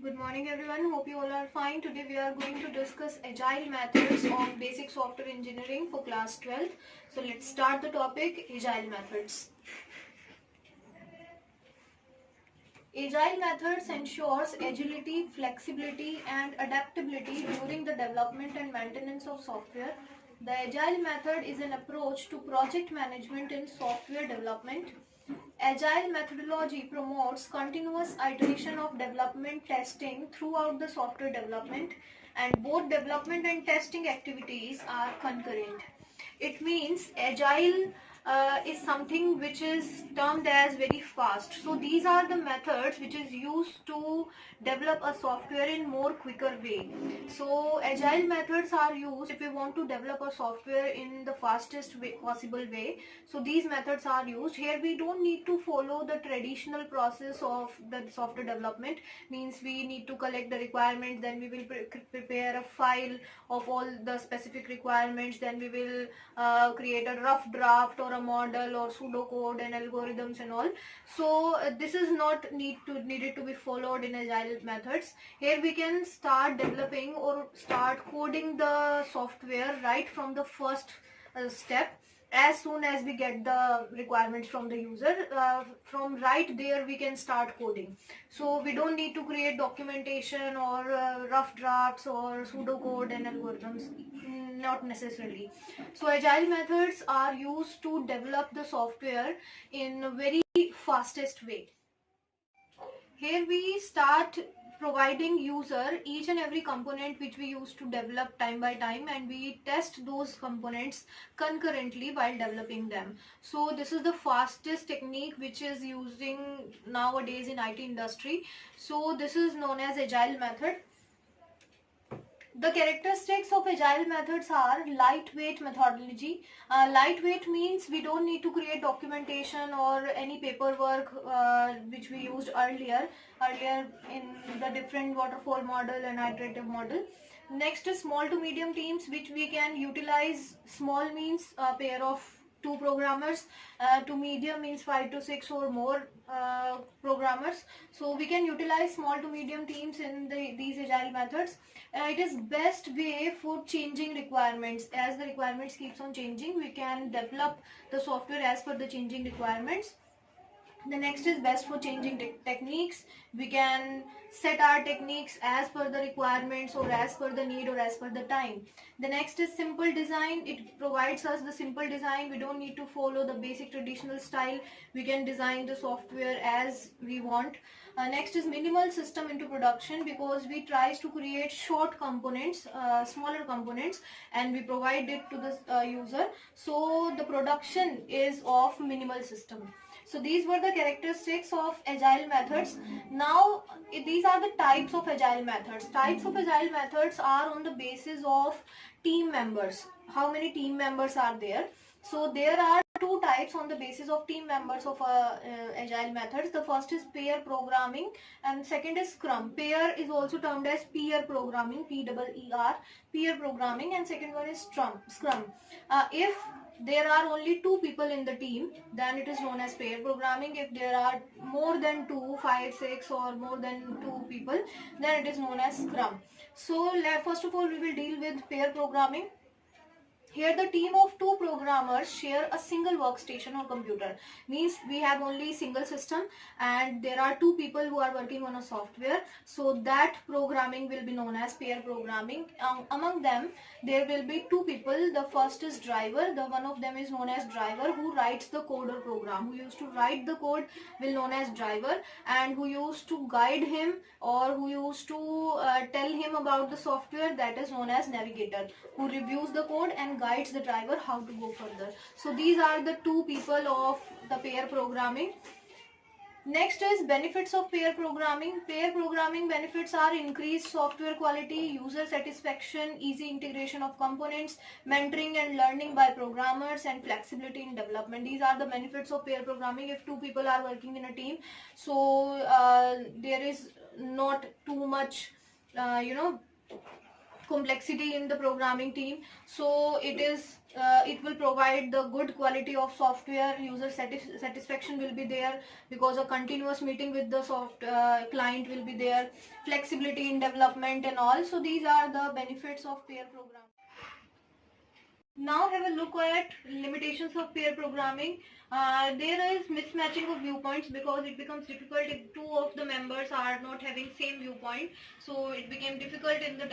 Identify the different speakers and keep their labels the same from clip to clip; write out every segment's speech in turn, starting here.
Speaker 1: Good morning everyone, hope you all are fine. Today we are going to discuss agile methods of basic software engineering for class 12th. So let's start the topic, agile methods. Agile methods ensures agility, flexibility and adaptability during the development and maintenance of software. The agile method is an approach to project management in software development. Agile methodology promotes continuous iteration of development testing throughout the software development, and both development and testing activities are concurrent. It means agile is something which is termed as very fast. So these are the methods which is used to develop a software in more quicker way. So agile methods are used if we want to develop a software in the fastest possible way. So these methods are used. Here we don't need to follow the traditional process of the software development. Means we need to collect the requirements, then we will prepare a file of all the specific requirements, then we will create a rough draft or a model or pseudocode and algorithms and all. So this is not needed to be followed in agile methods. Here we can start developing or start coding the software right from the first step. As soon as we get the requirements from the user, from right there we can start coding. So we don't need to create documentation or rough drafts or pseudocode and algorithms, not necessarily. So agile methods are used to develop the software in a very fastest way. Here we start providing user each and every component which we used to develop time by time, and we test those components concurrently while developing them. So this is the fastest technique which is using nowadays in IT industry. So this is known as agile method. The characteristics of agile methods are lightweight methodology. Lightweight means we don't need to create documentation or any paperwork which we used earlier in the different waterfall model and iterative model. Next is small to medium teams, which we can utilize. Small means a pair of 2 programmers, to medium means 5 to 6 or more programmers. So we can utilize small to medium teams in these agile methods. It is best way for changing requirements. As the requirements keeps on changing, we can develop the software as per the changing requirements. The next is best for changing techniques. We can set our techniques as per the requirements or as per the need or as per the time. The next is simple design. It provides us the simple design. We don't need to follow the basic traditional style. We can design the software as we want. Next is minimal system into production, because we tries to create short components, smaller components, and we provide it to the user. So the production is of minimal system. So these were the characteristics of agile methods. Now these are the types of agile methods. Types of agile methods are on the basis of team members. How many team members are there? So there are 2 types on the basis of team members of agile methods. The first is pair programming and second is Scrum. Pair is also termed as peer programming, P-E-E-R, peer programming, and second one is Scrum. If there are only 2 people in the team, then it is known as pair programming. If there are more than 2, 5, 6 or more than 2 people, then it is known as Scrum. So first of all we will deal with pair programming. Here the team of 2 programmers share a single workstation or computer. Means we have only single system and there are 2 people who are working on a software. So that programming will be known as pair programming. Among them there will be 2 people. The first is driver. The one of them is known as driver, who writes the code or program. Who used to write the code will known as driver, and who used to guide him or who used to tell him about the software, that is known as navigator, who reviews the code and guides the driver how to go further. So these are the 2 people of the pair programming. Next is benefits of pair programming. Pair programming benefits are increased software quality, user satisfaction, easy integration of components, mentoring and learning by programmers, and flexibility in development. These are the benefits of pair programming if 2 people are working in a team. So there is not too much complexity in the programming team. So it will provide the good quality of software. User satisfaction will be there because a continuous meeting with the client will be there. Flexibility in development and all. So these are the benefits of pair programming. Now have a look at limitations of pair programming. There is mismatching of viewpoints because it becomes difficult if two of the members are not having same viewpoint. So it became difficult in the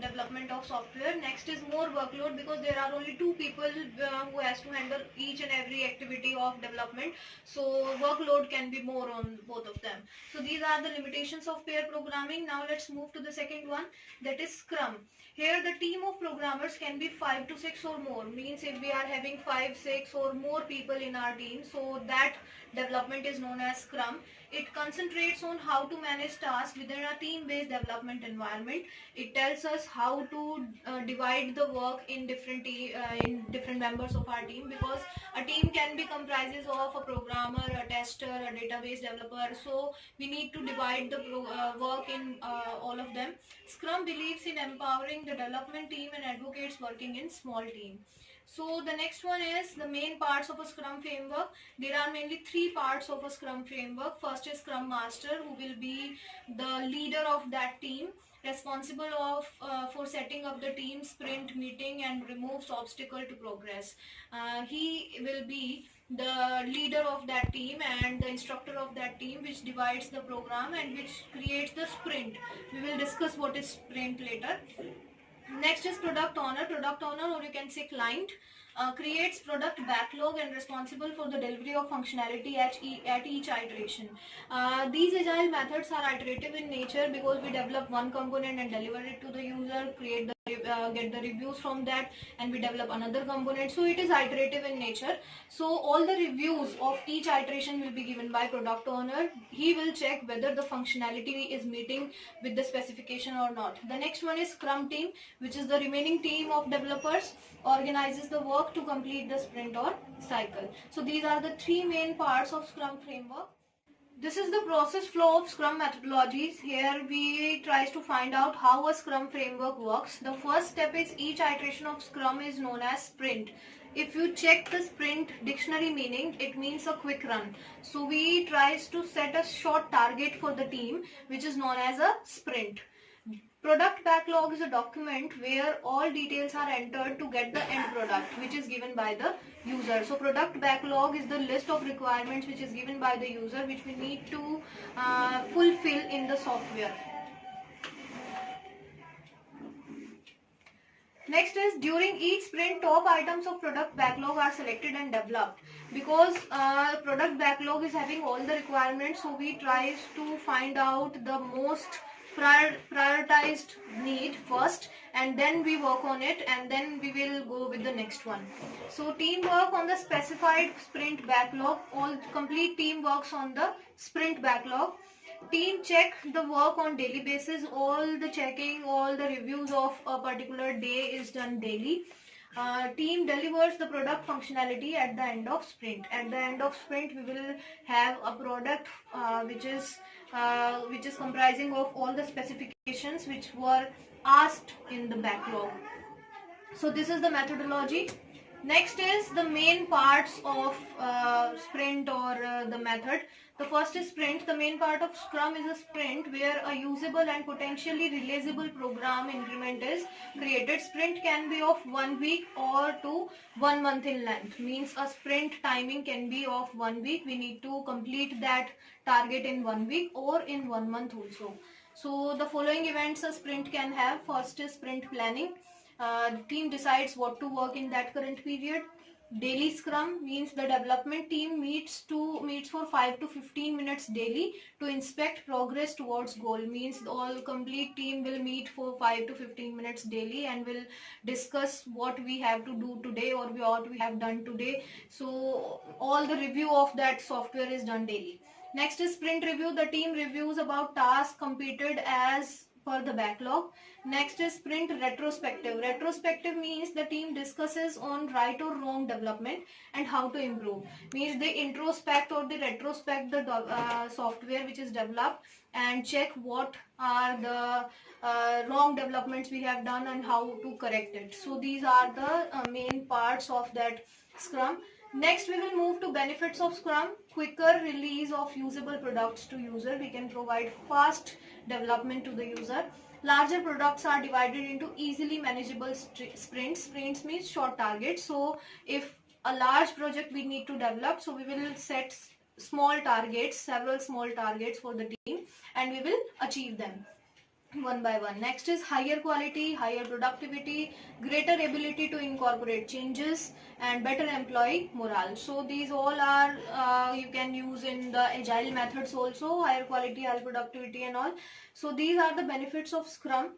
Speaker 1: development of software. Next is more workload because there are only two people who has to handle each and every activity of development. So workload can be more on both of them. So these are the limitations of pair programming. Now let's move to the second one, that is Scrum. Here the team of programmers can be 5 to 6 or more. Means if we are having 5, 6 or more people in our team, so that development is known as Scrum. It concentrates on how to manage tasks within a team-based development environment. It tells us how to divide the work in different members of our team, because a team can be comprises of a programmer, a tester, a database developer. So we need to divide the work in all of them. Scrum believes in empowering the development team and advocates working in small team. So the next one is the main parts of a Scrum framework. There are mainly three parts of a Scrum framework. First is Scrum Master, who will be the leader of that team, responsible for setting up the team sprint meeting and removes obstacle to progress. He will be the leader of that team and the instructor of that team, which divides the program and which creates the sprint. We will discuss what is sprint later. Next is product owner. Product owner, or you can say client, creates product backlog and responsible for the delivery of functionality at each iteration. These agile methods are iterative in nature because we develop one component and deliver it to the user, get the reviews from that, and we develop another component. So it is iterative in nature. So all the reviews of each iteration will be given by product owner. He will check whether the functionality is meeting with the specification or not. The next one is Scrum team, which is the remaining team of developers, organizes the work to complete the sprint or cycle. So these are the three main parts of Scrum framework. This is the process flow of Scrum methodologies. Here we try to find out how a Scrum framework works. The first step is each iteration of Scrum is known as sprint. If you check the sprint dictionary meaning, it means a quick run. So we try to set a short target for the team, which is known as a sprint. Product backlog is a document where all details are entered to get the end product, which is given by the user. So product backlog is the list of requirements which is given by the user, which we need to fulfill in the software. Next is during each sprint, top items of product backlog are selected and developed. Because product backlog is having all the requirements, so we try to find out the most prioritized need first, and then we work on it, and then we will go with the next one. So teamwork on the specified sprint backlog. All complete team works on the sprint backlog. Team check the work on daily basis. All the checking, all the reviews of a particular day is done daily. Team delivers the product functionality at the end of sprint. At the end of sprint, we will have a product which is comprising of all the specifications which were asked in the backlog. So this is the methodology. Next is the main parts of sprint or the method. The first is sprint. The main part of Scrum is a sprint where a usable and potentially realizable program increment is created. Sprint can be of 1 week or to 1 month in length. Means a sprint timing can be of 1 week. We need to complete that target in 1 week or in 1 month also. So the following events a sprint can have. First is sprint planning. The team decides what to work in that current period. Daily Scrum means the development team meets for 5 to 15 minutes daily to inspect progress towards goal. Means all complete team will meet for 5 to 15 minutes daily and will discuss what we have to do today or what we have done today. So all the review of that software is done daily. Next is sprint review. The team reviews about tasks completed as for the backlog. Next is sprint retrospective. Retrospective means the team discusses on right or wrong development and how to improve. Means they introspect or they retrospect the software which is developed and check what are the wrong developments we have done and how to correct it. So these are the main parts of that Scrum. Next, we will move to benefits of Scrum. Quicker release of usable products to user. We can provide fast development to the user. Larger products are divided into easily manageable sprints. Sprints means short targets. So if a large project we need to develop, so we will set small targets, several small targets for the team, and we will achieve them one by one. Next is higher quality, higher productivity, greater ability to incorporate changes, and better employee morale. So these all are you can use in the agile methods also, higher quality, higher productivity and all. So these are the benefits of Scrum.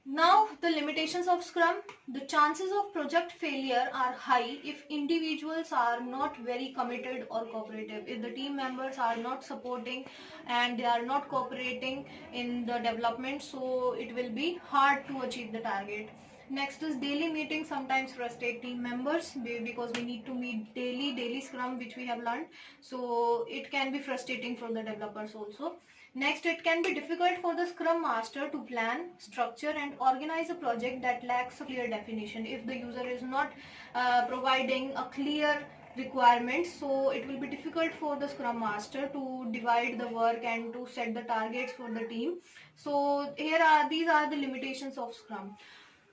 Speaker 1: Now the limitations of Scrum. The chances of project failure are high if individuals are not very committed or cooperative. If the team members are not supporting and they are not cooperating in the development, so it will be hard to achieve the target. Next is daily meetings sometimes frustrate team members because we need to meet daily Scrum which we have learned. So it can be frustrating for the developers also. Next, it can be difficult for the Scrum Master to plan, structure and organize a project that lacks a clear definition. If the user is not providing a clear requirement, so it will be difficult for the Scrum Master to divide the work and to set the targets for the team. So these are the limitations of Scrum.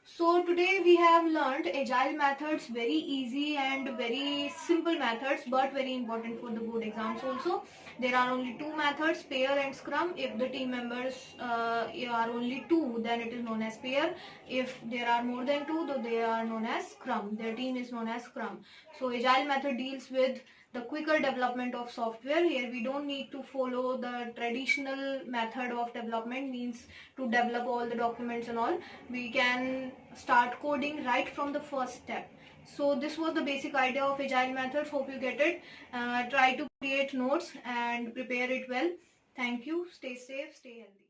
Speaker 1: So today we have learned agile methods, very easy and very simple methods, but very important for the board exams also. There are only two methods, pair and Scrum. If the team members are only two, then it is known as pair. If there are more than two, then they are known as Scrum. Their team is known as Scrum. So agile method deals with the quicker development of software. Here we don't need to follow the traditional method of development, means to develop all the documents and all. We can start coding right from the first step. So this was the basic idea of agile methods. Hope you get it. Try to create notes and prepare it well. Thank you. Stay safe, stay healthy.